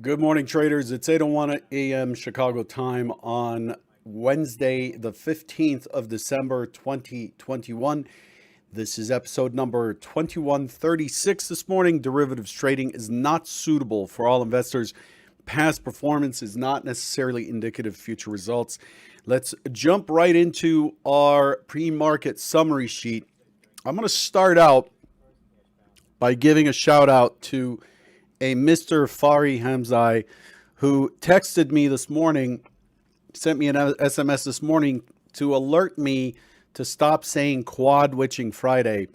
Good morning, traders. It's 8:01 a.m. Chicago time on Wednesday, the 15th of December, 2021. This is episode number 2136 this morning. Derivatives trading is not suitable for all investors. Past performance is not necessarily indicative of future results. Let's jump right into our pre-market summary sheet. I'm going to start out by giving a shout out to a Mr. Fari Hamzai who texted me this morning, sent me an SMS this morning to alert me to stop saying quad witching Friday,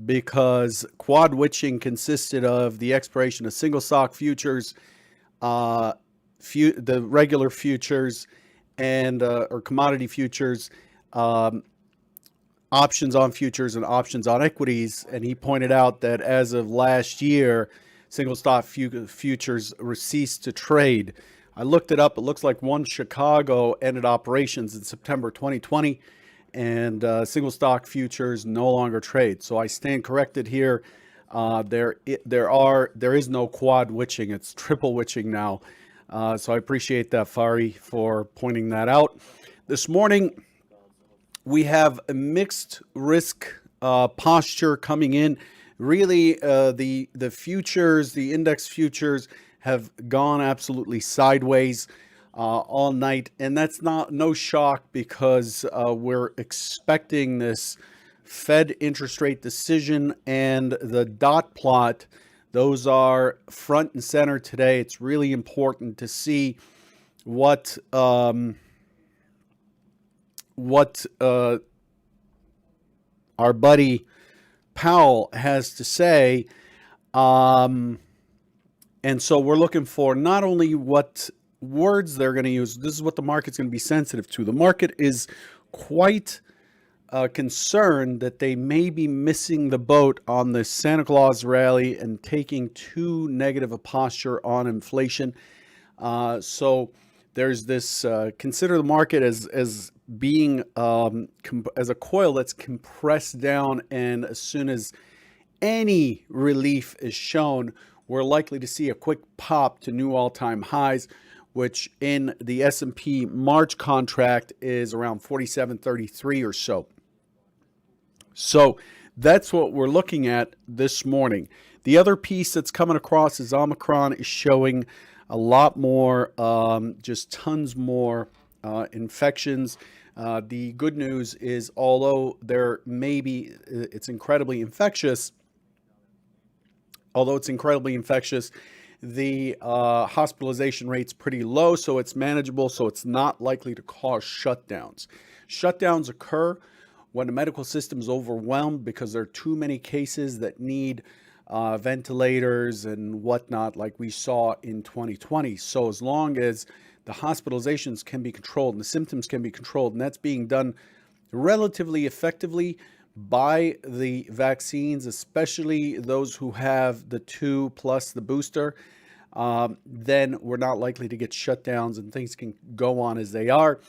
because quad witching consisted of the expiration of single stock futures, the regular futures, and or commodity futures, options on futures and options on equities. And he pointed out that as of last year, single stock futures ceased to trade. I looked it up. It looks like One Chicago ended operations in September 2020, and single stock futures no longer trade. So I stand corrected here. There is no quad witching. It's triple witching now. So I appreciate that, Fari, for pointing that out. This morning, we have a mixed risk posture coming in. Really, the futures, the index futures, have gone absolutely sideways all night, and that's no shock, because we're expecting this Fed interest rate decision and the dot plot. Those are front and center today. It's really important to see what our buddy Powell has to say. And so we're looking for not only what words they're going to use, this is what the market's going to be sensitive to. The market is quite concerned that they may be missing the boat on the Santa Claus rally and taking too negative a posture on inflation. So there's this, consider the market as being as a coil that's compressed down, and as soon as any relief is shown, we're likely to see a quick pop to new all-time highs, which in the S&P March contract is around 47.33 or so. So that's what we're looking at this morning. The other piece that's coming across is Omicron is showing a lot more, just tons more infections. The good news is, although it's incredibly infectious, the hospitalization rate's pretty low, so it's manageable, so it's not likely to cause shutdowns. Shutdowns occur when the medical system is overwhelmed because there are too many cases that need ventilators and whatnot, like we saw in 2020. So as long as the hospitalizations can be controlled and the symptoms can be controlled, and that's being done relatively effectively by the vaccines, especially those who have the 2 plus the booster, then we're not likely to get shutdowns and things can go on as they are.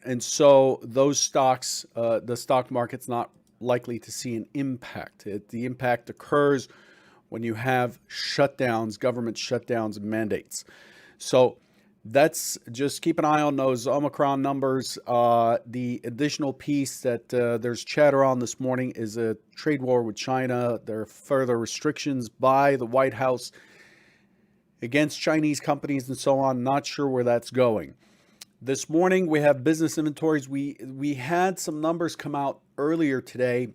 And so those stocks, the stock market's not likely to see an impact. The impact occurs when you have shutdowns, government shutdowns and mandates. So that's, just keep an eye on those Omicron numbers. The additional piece that there's chatter on this morning is a trade war with China. There are further restrictions by the White House against Chinese companies and so on. Not sure where that's going. This morning we have business inventories. We had some numbers come out earlier today,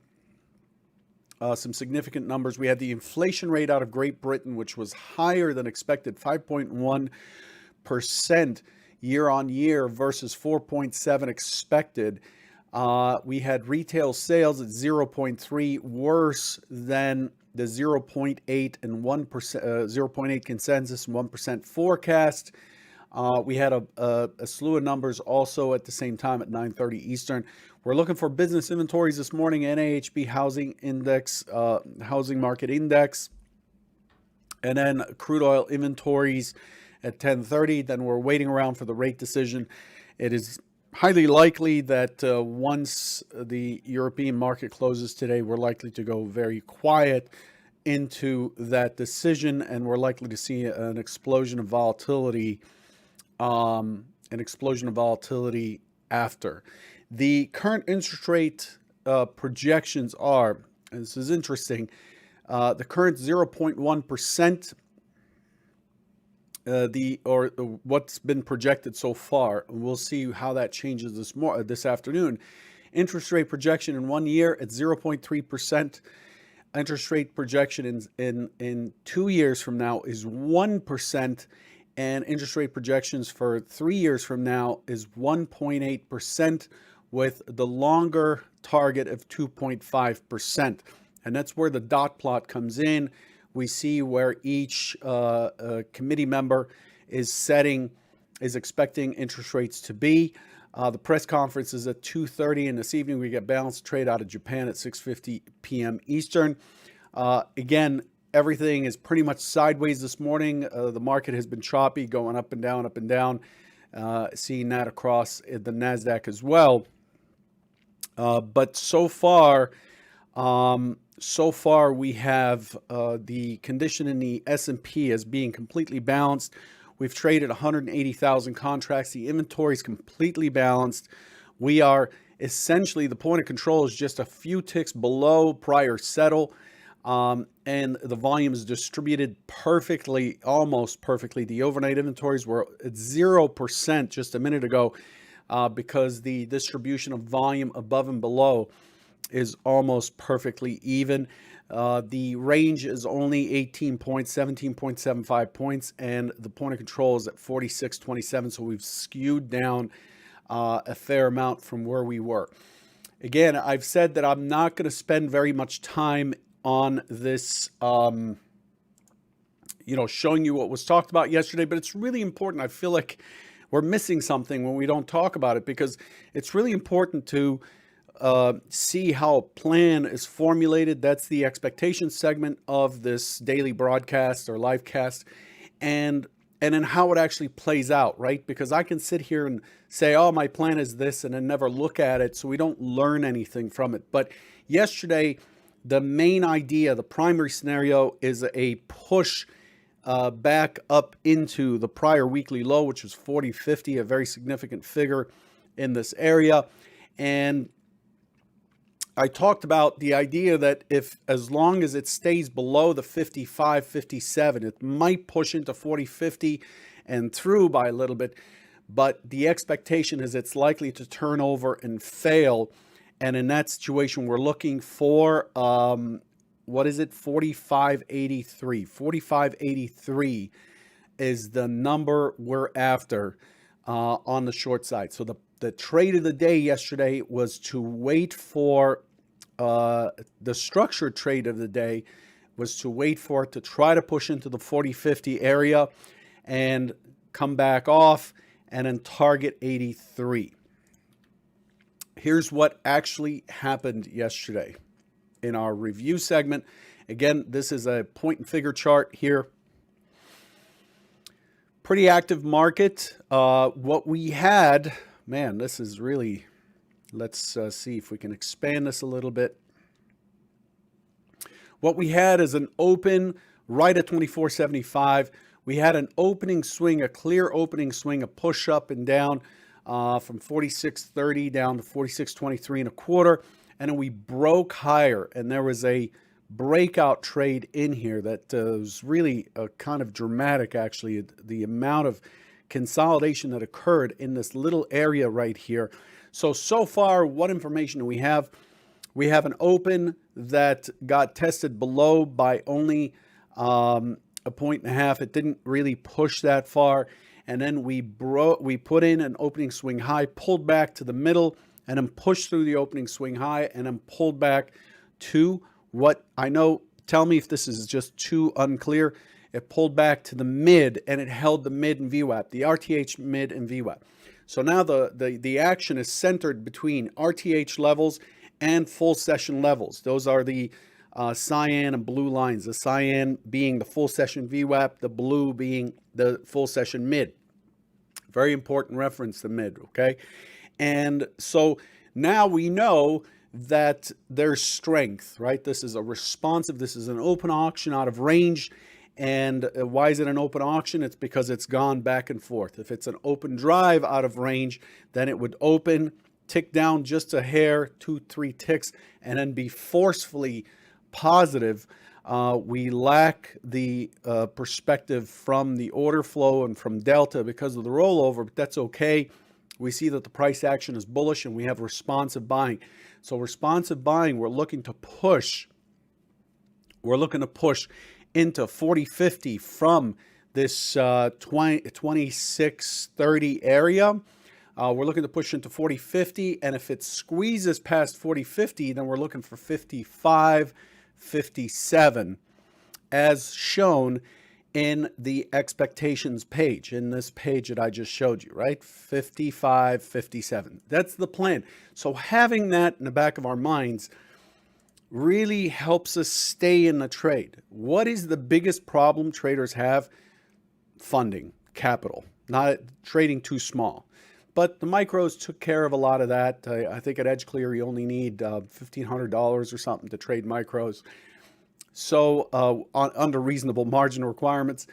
some significant numbers. We had the inflation rate out of Great Britain, which was higher than expected, 5.1% year on year versus 4.7 expected. We had retail sales at 0.3, worse than the 0.8 and 1%, 0.8 consensus and 1% forecast. We had a slew of numbers also at the same time at 9:30 Eastern. We're looking for business inventories this morning, NAHB housing index, housing market index, and then crude oil inventories at 10:30. Then we're waiting around for the rate decision. It is highly likely that once the European market closes today, we're likely to go very quiet into that decision, and we're likely to see an explosion of volatility, after. The current interest rate projections are, and this is interesting, the current 0.1%, what's been projected so far. We'll see how that changes this afternoon. Interest rate projection in 1 year at 0.3%. Interest rate projection in 2 years from now is 1%, and interest rate projections for 3 years from now is 1.8%, with the longer target of 2.5%. And that's where the dot plot comes in. We see where each committee member is expecting interest rates to be. The press conference is at 2:30, and this evening we get balanced trade out of Japan at 6:50 p.m. Eastern. Again, everything is pretty much sideways this morning. The market has been choppy, going up and down, seeing that across the NASDAQ as well. But so far we have the condition in the S&P as being completely balanced. We've traded 180,000 contracts. The inventory is completely balanced. We are essentially, the point of control is just a few ticks below prior settle, and the volume is distributed perfectly, almost perfectly. The overnight inventories were at 0% just a minute ago, because the distribution of volume above and below is almost perfectly even. The range is only 18 points, 17.75 points, and the point of control is at 46.27. So we've skewed down a fair amount from where we were. Again, I've said that I'm not going to spend very much time on this, showing you what was talked about yesterday, but it's really important. I feel like we're missing something when we don't talk about it, because it's really important to see how a plan is formulated. That's the expectation segment of this daily broadcast or live cast, and then how it actually plays out, right? Because I can sit here and say, oh, my plan is this, and then never look at it, so we don't learn anything from it. But yesterday, the main idea, the primary scenario, is a push back up into the prior weekly low, which was 40.50, a very significant figure in this area. And I talked about the idea that as long as it stays below the 55, 57, it might push into 40.50 and through by a little bit, but the expectation is it's likely to turn over and fail. And in that situation, we're looking for, 45.83. 45.83 is the number we're after on the short side. So the trade of the day yesterday was to wait for, the structured trade of the day was to wait for it to try to push into the 40.50 area and come back off and then target 83. Here's what actually happened yesterday in our review segment. Again, this is a point and figure chart here. Pretty active market. What we had, man, this is really, let's see if we can expand this a little bit. What we had is an open right at 24.75. We had an opening swing, a clear opening swing, a push up and down from 46.30 down to 46.23 and a quarter. And then we broke higher, and there was a breakout trade in here that was really kind of dramatic, actually, the amount of consolidation that occurred in this little area right here. So far, what information do we have? We have an open that got tested below by only a point and a half. It didn't really push that far. And then we put in an opening swing high, pulled back to the middle, and then pushed through the opening swing high, and then pulled back to what I know, tell me if this is just too unclear. It pulled back to the mid, and it held the mid and VWAP, the RTH mid and VWAP. So now the action is centered between RTH levels and full session levels. Those are the cyan and blue lines, the cyan being the full session VWAP, the blue being the full session mid. Very important reference, the mid, okay? And so now we know that there's strength, right? This is a responsive, this is an open auction out of range. And why is it an open auction? It's because it's gone back and forth. If it's an open drive out of range, then it would open, tick down just a hair, 2-3 ticks, and then be forcefully positive. We lack the perspective from the order flow and from Delta because of the rollover, but that's okay. We see that the price action is bullish and we have responsive buying. So responsive buying, we're looking to push into 40.50 from this 26.30 area. We're looking to push into 40.50, and if it squeezes past 40.50, then we're looking for 55.57 as shown in the expectations page, in this page that I just showed you, right? 55.57. That's the plan. So having that in the back of our minds really helps us stay in the trade. What is the biggest problem traders have? Funding, capital, not trading too small. But the micros took care of a lot of that. I think at EdgeClear, you only need $1,500 or something to trade micros. So under reasonable margin requirements,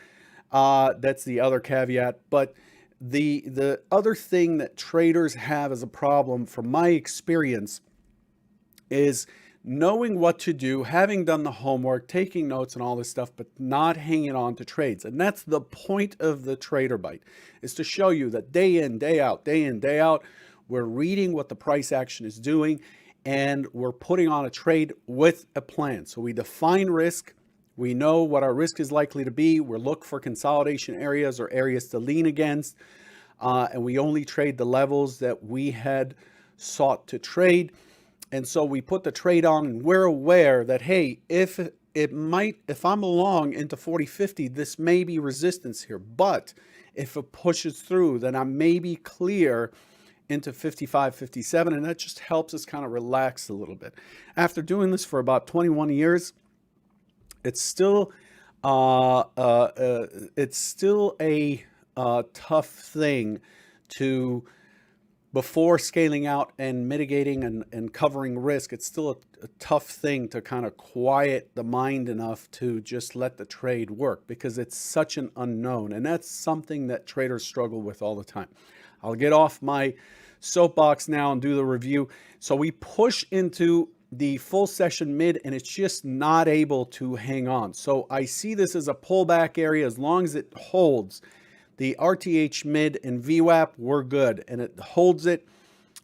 that's the other caveat. But the other thing that traders have as a problem, from my experience, is knowing what to do, having done the homework, taking notes and all this stuff, but not hanging on to trades. And that's the point of the Trader Bite, is to show you that day in, day out, we're reading what the price action is doing, and we're putting on a trade with a plan. So we define risk. We know what our risk is likely to be. We're looking for consolidation areas or areas to lean against. And we only trade the levels that we had sought to trade. And so we put the trade on, and we're aware that, hey, if I'm along into 40.50, this may be resistance here. But if it pushes through, then I may be clear into 55.57, and that just helps us kind of relax a little bit. After doing this for about 21 years, it's still a tough thing to, before scaling out and mitigating and covering risk, it's still a tough thing to kind of quiet the mind enough to just let the trade work, because it's such an unknown. And that's something that traders struggle with all the time. I'll get off my soapbox now and do the review. So we push into the full session mid, and it's just not able to hang on. So I see this as a pullback area. As long as it holds the RTH mid and VWAP, we're good. And it holds it,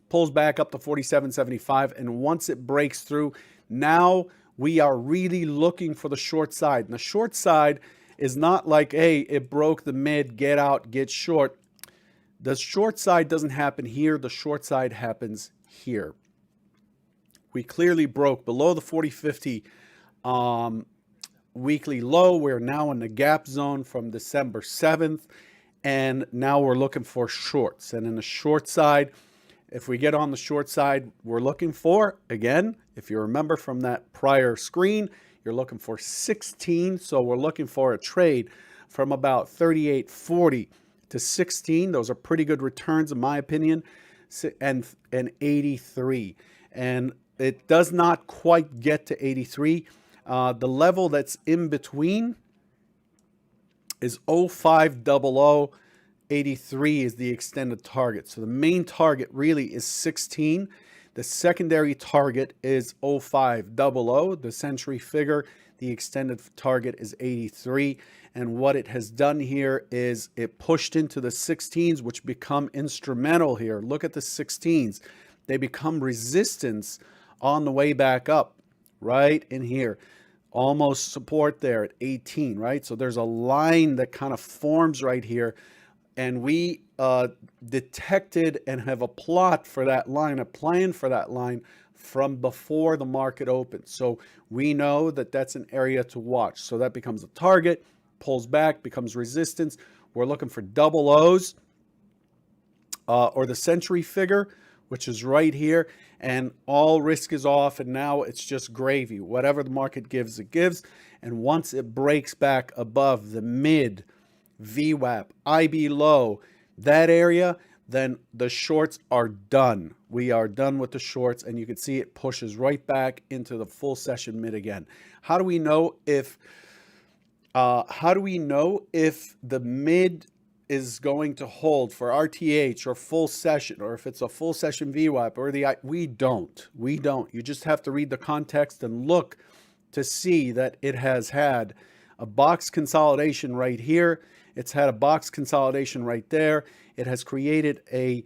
pulls back up to 47.75. And once it breaks through, now we are really looking for the short side. And the short side is not like, hey, it broke the mid, get out, get short. The short side doesn't happen here. The short side happens here. We clearly broke below the 40.50 weekly low. We're now in the gap zone from December 7th. And now we're looking for shorts. And in the short side, if we get on the short side, we're looking for, again, if you remember from that prior screen, you're looking for 16. So we're looking for a trade from about 38.40 to 16. Those are pretty good returns in my opinion, and 83. And it does not quite get to 83. The level that's in between is 0500. 83 is the extended target. So the main target really is 16. The secondary target is 0500. The century figure, the extended target is 83. And what it has done here is it pushed into the 16s, which become instrumental here. Look at the 16s. They become resistance on the way back up, right in here. Almost support there at 18, right? So there's a line that kind of forms right here. And we detected and have a plot for that line, a plan for that line from before the market opened. So we know that that's an area to watch. So that becomes a target, pulls back, becomes resistance. We're looking for double O's or the century figure, which is right here. And all risk is off. And now it's just gravy. Whatever the market gives, it gives. And once it breaks back above the mid VWAP, IB low, that area, then the shorts are done. We are done with the shorts, and you can see it pushes right back into the full session mid again. How do we know if the mid is going to hold for RTH or full session, or if it's a full session VWAP or we don't. You just have to read the context and look to see that it has had a box consolidation right here. It's had a box consolidation right there. It has created a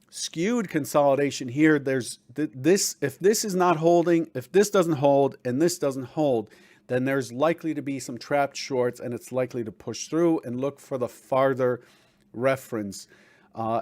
skewed consolidation here. There's this, if this is not holding, if this doesn't hold and this doesn't hold, then there's likely to be some trapped shorts, and it's likely to push through and look for the farther reference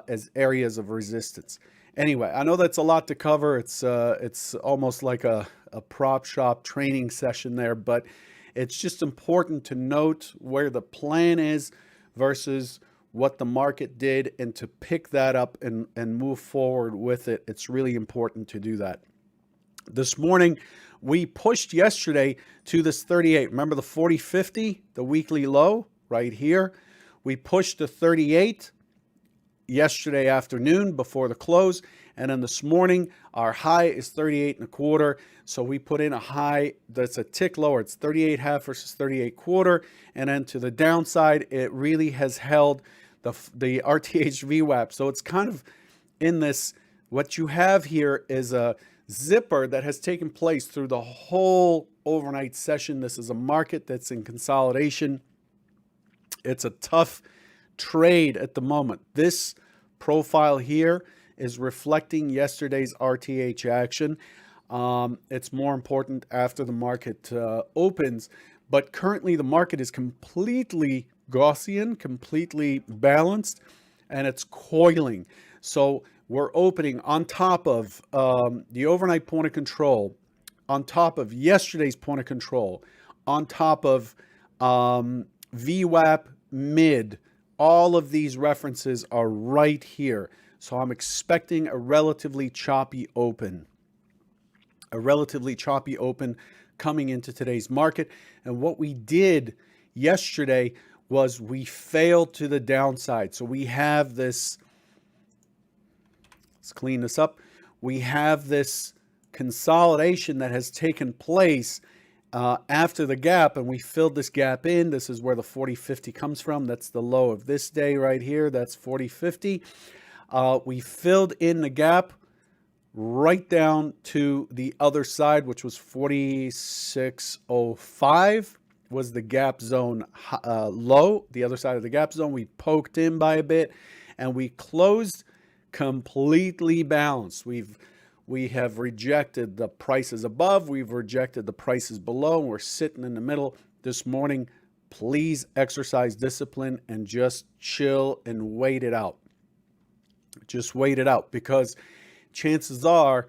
as areas of resistance. Anyway, I know that's a lot to cover. It's almost like a prop shop training session there, but it's just important to note where the plan is versus what the market did, and to pick that up and move forward with it. It's really important to do that. This morning, we pushed yesterday to this 38. Remember the 40.50, the weekly low right here? We pushed to 38 yesterday afternoon before the close. And then this morning, our high is 38.25. So we put in a high that's a tick lower. It's 38.5 versus 38.25. And then to the downside, it really has held the RTH VWAP. So it's kind of in this, what you have here is a zipper that has taken place through the whole overnight session. This is a market that's in consolidation. It's a tough trade at the moment. This profile here is reflecting yesterday's RTH action. It's more important after the market opens, but currently the market is completely Gaussian, completely balanced, and it's coiling. So we're opening on top of the overnight point of control, on top of yesterday's point of control, on top of VWAP mid. All of these references are right here. So I'm expecting a relatively choppy open. Coming into today's market. And what we did yesterday was we failed to the downside. So we have this, let's clean this up. We have this consolidation that has taken place after the gap, and we filled this gap in. This is where the 40.50 comes from. That's the low of this day right here. That's 40.50. We filled in the gap right down to the other side, which was 46.05 was the gap zone low. The other side of the gap zone, we poked in by a bit, and we closed completely balanced. We have rejected the prices above. We've rejected the prices below. And we're sitting in the middle this morning. Please exercise discipline and just chill and wait it out. Just wait it out, because chances are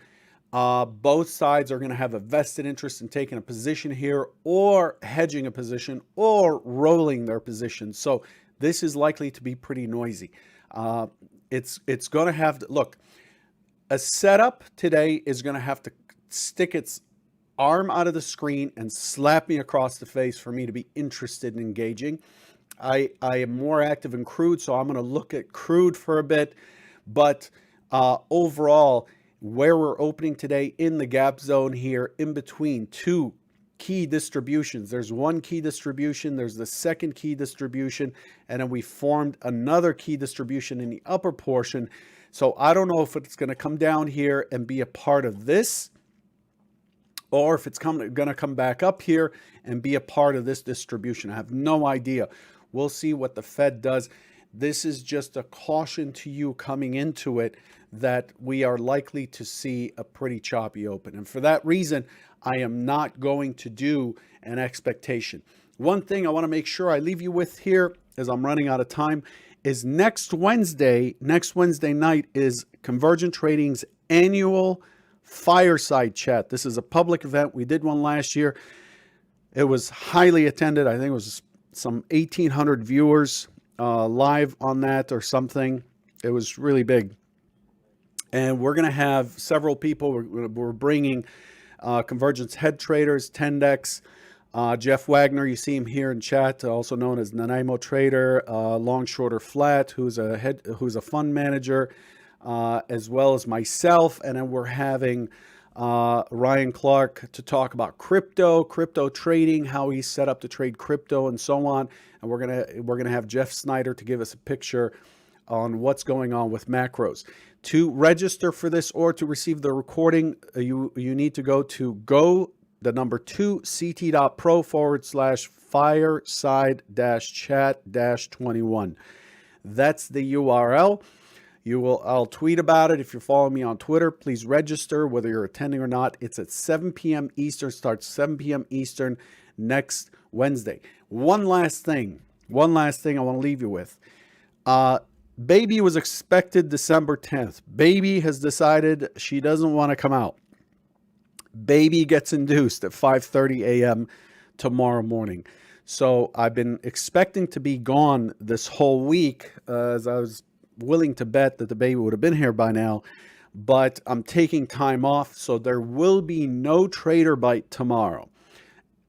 both sides are going to have a vested interest in taking a position here, or hedging a position, or rolling their position. So this is likely to be pretty noisy. It's going to have to look. A setup today is going to have to stick its arm out of the screen and slap me across the face for me to be interested in engaging. I am more active in crude, so I'm going to look at crude for a bit. But overall, where we're opening today in the gap zone here, in between two key distributions. There's one key distribution, there's the second key distribution, and then we formed another key distribution in the upper portion. So I don't know if it's going to come down here and be a part of this, or if it's going to come back up here and be a part of this distribution. I have no idea. We'll see what the Fed does. This is just a caution to you coming into it that we are likely to see a pretty choppy open. And for that reason, I am not going to do an expectation. One thing I want to make sure I leave you with here, as I'm running out of time, is next Wednesday night is Convergent Trading's annual fireside chat. This is a public event. We did one last year. It was highly attended. I think it was some 1,800 viewers live on that or something. It was really big. And we're going to have several people. We're bringing Convergence head traders, Tendex, Jeff Wagner, you see him here in chat, also known as Nanaimo Trader, Long Shorter Flat, who's a fund manager, as well as myself. And then we're having Ryan Clark to talk about crypto trading, how he's set up to trade crypto, and so on. And we're gonna have Jeff Snyder to give us a picture on what's going on with macros. To register for this or to receive the recording, you need to go to the number 2ct.pro/fireside-chat-21. That's the URL. I'll tweet about it. If you're following me on Twitter, please register, whether you're attending or not. It's at 7 p.m. Eastern, starts 7 p.m. Eastern next Wednesday. One last thing I want to leave you with. Baby was expected December 10th. Baby has decided she doesn't want to come out. Baby gets induced at 5:30 a.m. tomorrow morning. So I've been expecting to be gone this whole week, as I was willing to bet that the baby would have been here by now, but I'm taking time off, so there will be no Trader Bite tomorrow.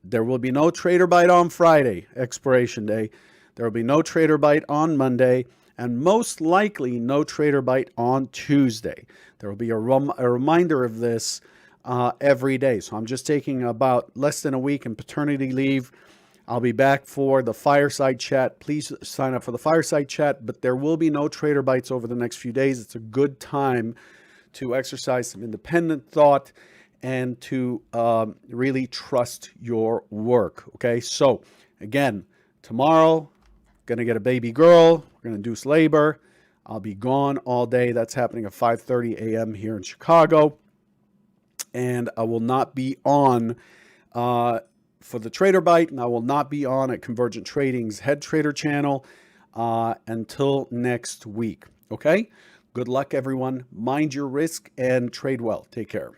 There will be no Trader Bite on Friday, expiration day. There will be no Trader Bite on Monday, and most likely no Trader Bite on Tuesday. There will be a reminder of this every day. So I'm just taking about less than a week in paternity leave. I'll be back for the fireside chat. Please sign up for the fireside chat, but there will be no Trader Bites over the next few days. It's a good time to exercise some independent thought and to really trust your work. Okay, so again, tomorrow, gonna get a baby girl. We're gonna induce labor. I'll be gone all day. That's happening at 5:30 a.m. here in Chicago. And I will not be on for the Trader Bite, and I will not be on at Convergent Trading's Head Trader channel until next week. Okay? Good luck, everyone. Mind your risk and trade well. Take care.